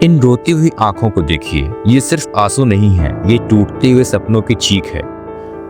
इन रोती हुई आंखों को देखिए, ये सिर्फ आंसू नहीं है, ये टूटते हुए सपनों की चीख है।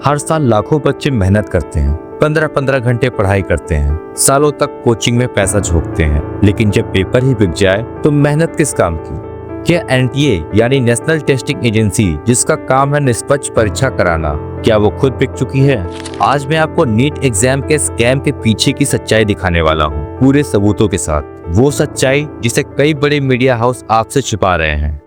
हर साल लाखों बच्चे मेहनत करते हैं, 15-15 घंटे पढ़ाई करते हैं, सालों तक कोचिंग में पैसा झोंकते हैं, लेकिन जब पेपर ही बिक जाए तो मेहनत किस काम की? क्या एनटीए यानी नेशनल टेस्टिंग एजेंसी, जिसका काम है निष्पक्ष परीक्षा कराना, क्या वो खुद बिक चुकी है? आज मैं आपको नीट एग्जाम के स्कैम के पीछे की सच्चाई दिखाने वाला हूँ, पूरे सबूतों के साथ। वो सच्चाई जिसे कई बड़े मीडिया हाउस आपसे छिपा रहे हैं।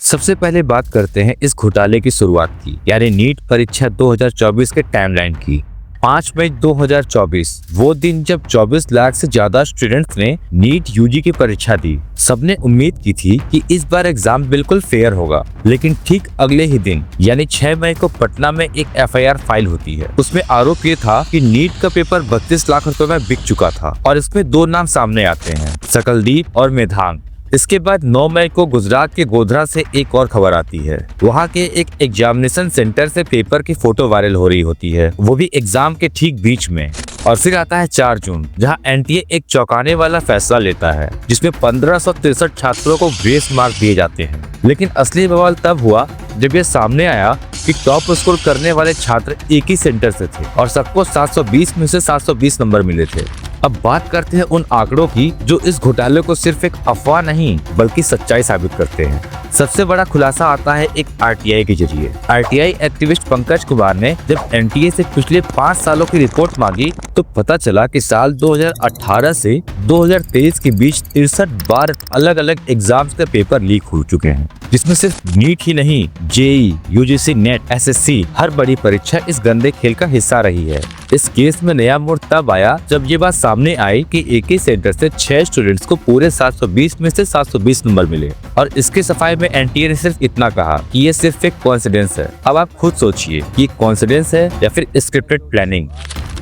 सबसे पहले बात करते हैं इस घोटाले की शुरुआत की, यानी नीट परीक्षा 2024 के टाइमलाइन की। 5 मई 2024 वो दिन जब 24 लाख से ज्यादा स्टूडेंट्स ने नीट यूजी की परीक्षा दी। सबने उम्मीद की थी कि इस बार एग्जाम बिल्कुल फेयर होगा, लेकिन ठीक अगले ही दिन यानी 6 मई को पटना में एक एफआईआर फाइल होती है। उसमें आरोप ये था कि नीट का पेपर 32 लाख रुपए में बिक चुका था और इसमें 2 नाम सामने आते हैं, सकलदीप और मेधांग। इसके बाद 9 मई को गुजरात के गोधरा से एक और खबर आती है। वहाँ के एक एग्जामिनेशन सेंटर से पेपर की फोटो वायरल हो रही होती है, वो भी एग्जाम के ठीक बीच में। और फिर आता है 4 जून, जहाँ एनटीए एक चौंकाने वाला फैसला लेता है, जिसमें 1563 छात्रों को ग्रेस मार्क दिए जाते हैं। लेकिन असली बवाल तब हुआ जब ये सामने आया कि टॉप स्कोर करने वाले छात्र एक ही सेंटर से थे और सबको 720 में से 720 नंबर मिले थे। अब बात करते हैं उन आंकड़ों की जो इस घोटाले को सिर्फ एक अफवाह नहीं बल्कि सच्चाई साबित करते हैं। सबसे बड़ा खुलासा आता है एक आरटीआई के जरिए। आरटीआई एक्टिविस्ट पंकज कुमार ने जब एनटीए से पिछले 5 सालों की रिपोर्ट मांगी तो पता चला कि साल 2018 से 2023 के बीच 63 बार अलग अलग एग्जाम्स के पेपर लीक हो चुके हैं, जिसमें सिर्फ नीट ही नहीं, जेई, यूजीसी नेट, एसएससी, हर बड़ी परीक्षा इस गंदे खेल का हिस्सा रही है। इस केस में नया मोड़ तब आया जब ये बात सामने आई कि एक ही सेंटर से 6 स्टूडेंट्स को पूरे 720 में से 720 नंबर मिले और इसके सफाई में एनटीए ने सिर्फ इतना कहा कि ये सिर्फ एक कोइंसिडेंस है। अब आप खुद सोचिए कि कोइंसिडेंस है या फिर स्क्रिप्टेड प्लानिंग।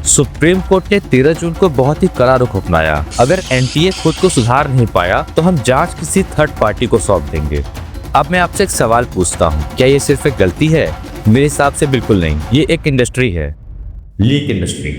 सुप्रीम कोर्ट ने 13 जून को बहुत ही कड़ा रुख अपनाया। अगर एनटीए खुद को सुधार नहीं पाया तो हम जांच किसी थर्ड पार्टी को सौंप देंगे। अब मैं आपसे एक सवाल पूछता हूँ, क्या ये सिर्फ एक गलती है? मेरे हिसाब से बिल्कुल नहीं, ये एक इंडस्ट्री है, लीक इंडस्ट्री।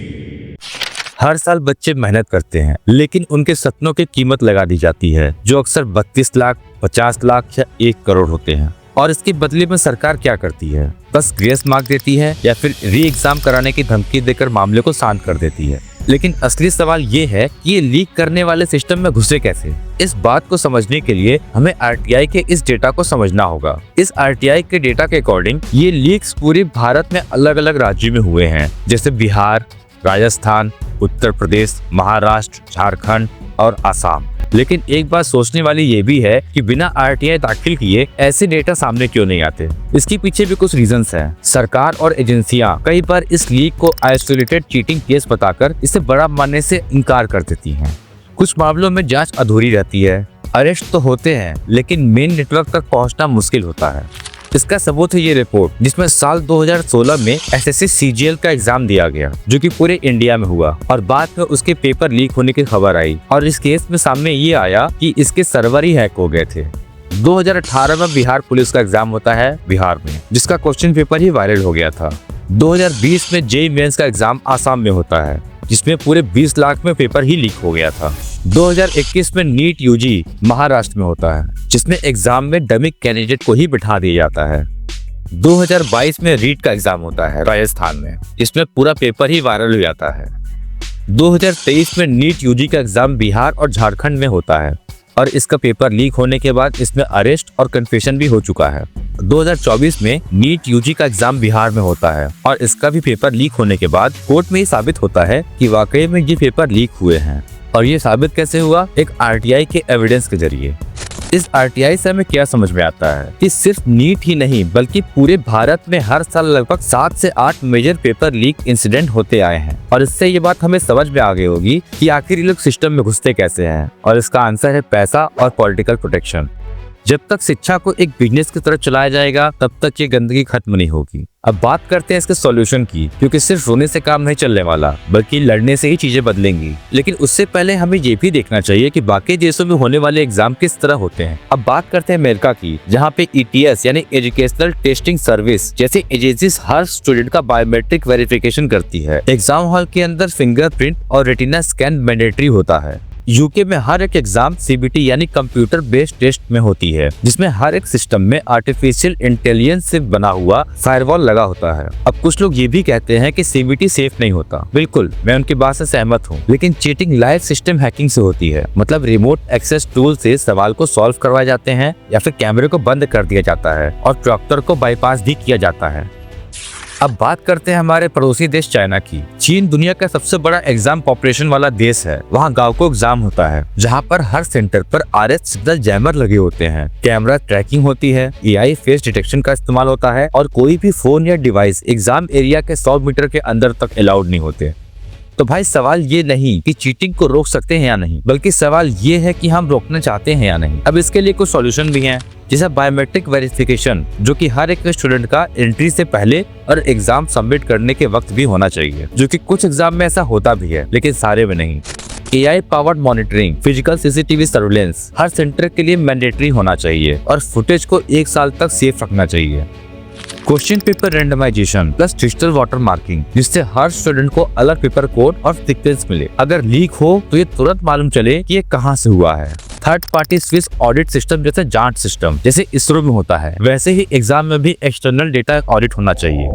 हर साल बच्चे मेहनत करते हैं, लेकिन उनके सपनों की कीमत लगा दी जाती है, जो अक्सर 32 लाख, 50 लाख या 1 करोड़ होते हैं। और इसके बदले में सरकार क्या करती है? बस ग्रेस मार्क देती है या फिर री एग्जाम कराने की धमकी देकर मामले को शांत कर देती है। लेकिन असली सवाल ये है कि ये लीक करने वाले सिस्टम में घुसे कैसे? इस बात को समझने के लिए हमें आरटीआई के इस डेटा को समझना होगा। इस आरटीआई के डेटा के अकॉर्डिंग ये लीक्स पूरे भारत में अलग अलग राज्यों में हुए हैं, जैसे बिहार, राजस्थान, उत्तर प्रदेश, महाराष्ट्र, झारखंड और असम। लेकिन एक बात सोचने वाली ये भी है कि बिना आरटीआई दाखिल किए ऐसे डेटा सामने क्यों नहीं आते? इसके पीछे भी कुछ रीजंस हैं। सरकार और एजेंसियां कई बार इस लीक को आइसोलेटेड चीटिंग केस बताकर इसे बड़ा मानने से इनकार कर देती हैं। कुछ मामलों में जांच अधूरी रहती है, अरेस्ट तो होते हैं लेकिन मेन नेटवर्क तक पहुंचना मुश्किल होता है। इसका सबूत है ये रिपोर्ट, जिसमें साल 2016 में एसएससी सीजीएल का एग्जाम दिया गया, जो कि पूरे इंडिया में हुआ और बाद में उसके पेपर लीक होने की खबर आई और इस केस में सामने ये आया कि इसके सर्वर ही हैक हो गए थे। 2018 में बिहार पुलिस का एग्जाम होता है बिहार में, जिसका क्वेश्चन पेपर ही वायरल हो गया था। 2020 में जेईई मेंस का एग्जाम आसाम में होता है, जिसमें पूरे 20 लाख में पेपर ही लीक हो गया था। 2021 में नीट यूजी महाराष्ट्र में होता है, जिसमें एग्जाम में डमी कैंडिडेट को ही बिठा दिया जाता है। 2022 में रीट का एग्जाम होता है राजस्थान में, जिसमें पूरा पेपर ही वायरल हो जाता है। 2023 में नीट यूजी का एग्जाम बिहार और झारखंड में होता है और इसका पेपर लीक होने के बाद इसमें अरेस्ट और कन्फेशन भी हो चुका है। 2024 में नीट यूजी का एग्जाम बिहार में होता है और इसका भी पेपर लीक होने के बाद कोर्ट में ये साबित होता है कि वाकई में ये पेपर लीक हुए हैं। और ये साबित कैसे हुआ? एक आरटीआई के एविडेंस के जरिए। इस आरटीआई से हमें क्या समझ में आता है कि सिर्फ नीट ही नहीं बल्कि पूरे भारत में हर साल लगभग 7 से 8 मेजर पेपर लीक इंसिडेंट होते आए हैं। और इससे ये बात हमें समझ में आ गई होगी कि आखिर ये लोग सिस्टम में घुसते कैसे हैं, और इसका आंसर है पैसा और पॉलिटिकल प्रोटेक्शन। जब तक शिक्षा को एक बिजनेस की तरह चलाया जाएगा तब तक ये गंदगी खत्म नहीं होगी। अब बात करते हैं इसके सॉल्यूशन की, क्योंकि सिर्फ रोने से काम नहीं चलने वाला बल्कि लड़ने से ही चीजें बदलेंगी। लेकिन उससे पहले हमें ये भी देखना चाहिए कि बाकी देशों में होने वाले एग्जाम किस तरह होते हैं। अब बात करते हैं अमेरिका की, जहाँ पे ETS यानी एजुकेशनल टेस्टिंग सर्विस जैसी एजेंसीज हर स्टूडेंट का बायोमेट्रिक वेरिफिकेशन करती है। एग्जाम हॉल के अंदर फिंगरप्रिंट और रेटिना स्कैन मैंडेटरी होता है। यूके में हर एक एग्जाम सीबीटी यानी कंप्यूटर बेस्ड टेस्ट में होती है, जिसमें हर एक सिस्टम में आर्टिफिशियल इंटेलिजेंस से बना हुआ फायरवॉल लगा होता है। अब कुछ लोग ये भी कहते हैं कि सीबीटी सेफ नहीं होता। बिल्कुल, मैं उनकी बात से सहमत हूँ, लेकिन चीटिंग लाइव सिस्टम हैकिंग से होती है। मतलब रिमोट एक्सेस टूल से सवाल को सॉल्व करवाए जाते हैं या फिर कैमरे को बंद कर दिया जाता है और प्रॉक्टर को बाईपास भी किया जाता है। अब बात करते हैं हमारे पड़ोसी देश चाइना की। चीन दुनिया का सबसे बड़ा एग्जाम पॉपुलेशन वाला देश है। वहाँ गाँव को एग्जाम होता है, जहाँ पर हर सेंटर पर RF सिग्नल जैमर लगे होते हैं, कैमरा ट्रैकिंग होती है, AI फेस डिटेक्शन का इस्तेमाल होता है और कोई भी फोन या डिवाइस एग्जाम एरिया के 100 मीटर के अंदर तक अलाउड नहीं होते। तो भाई सवाल ये नहीं कि चीटिंग को रोक सकते हैं या नहीं, बल्कि सवाल ये है कि हम रोकना चाहते हैं या नहीं। अब इसके लिए कुछ सॉल्यूशन भी हैं, जैसे बायोमेट्रिक वेरिफिकेशन, जो कि हर एक स्टूडेंट का एंट्री से पहले और एग्जाम सबमिट करने के वक्त भी होना चाहिए, जो कि कुछ एग्जाम में ऐसा होता भी है लेकिन सारे में नहीं। AI powered monitoring, physical CCTV surveillance हर सेंटर के लिए मैंडेटरी होना चाहिए और फुटेज को 1 साल तक सेफ रखना चाहिए। Question paper randomisation plus digital water marking, जिससे हर स्टूडेंट को अलग पेपर कोड और सीक्वेंस मिले। अगर लीक हो तो ये तुरंत मालूम चले कि ये कहाँ से हुआ है। Third party Swiss audit system, जैसे जांच सिस्टम जैसे इसरो में होता है, वैसे ही एग्जाम में भी एक्सटर्नल डेटा ऑडिट होना चाहिए।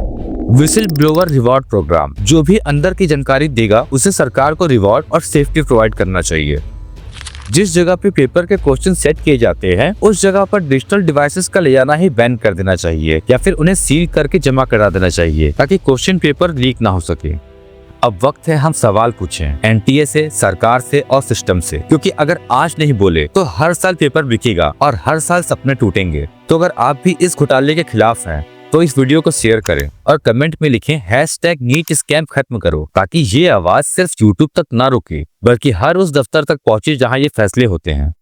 विसिल ब्लोअर रिवॉर्ड प्रोग्राम, जो भी अंदर की जानकारी देगा उसे सरकार को रिवॉर्ड और सेफ्टी प्रोवाइड करना चाहिए। जिस जगह पे पेपर के क्वेश्चन सेट किए जाते हैं उस जगह पर डिजिटल डिवाइसेस का ले जाना ही बैन कर देना चाहिए या फिर उन्हें सील करके जमा करा देना चाहिए, ताकि क्वेश्चन पेपर लीक ना हो सके। अब वक्त है हम सवाल पूछें NTA से, सरकार से और सिस्टम से, क्योंकि अगर आज नहीं बोले तो हर साल पेपर बिकेगा और हर साल सपने टूटेंगे। तो अगर आप भी इस घोटाले के खिलाफ हैं तो इस वीडियो को शेयर करें और कमेंट में लिखें #NEET स्कैम खत्म करो, ताकि ये आवाज सिर्फ YouTube तक ना रुके बल्कि हर उस दफ्तर तक पहुंचे जहां ये फैसले होते हैं।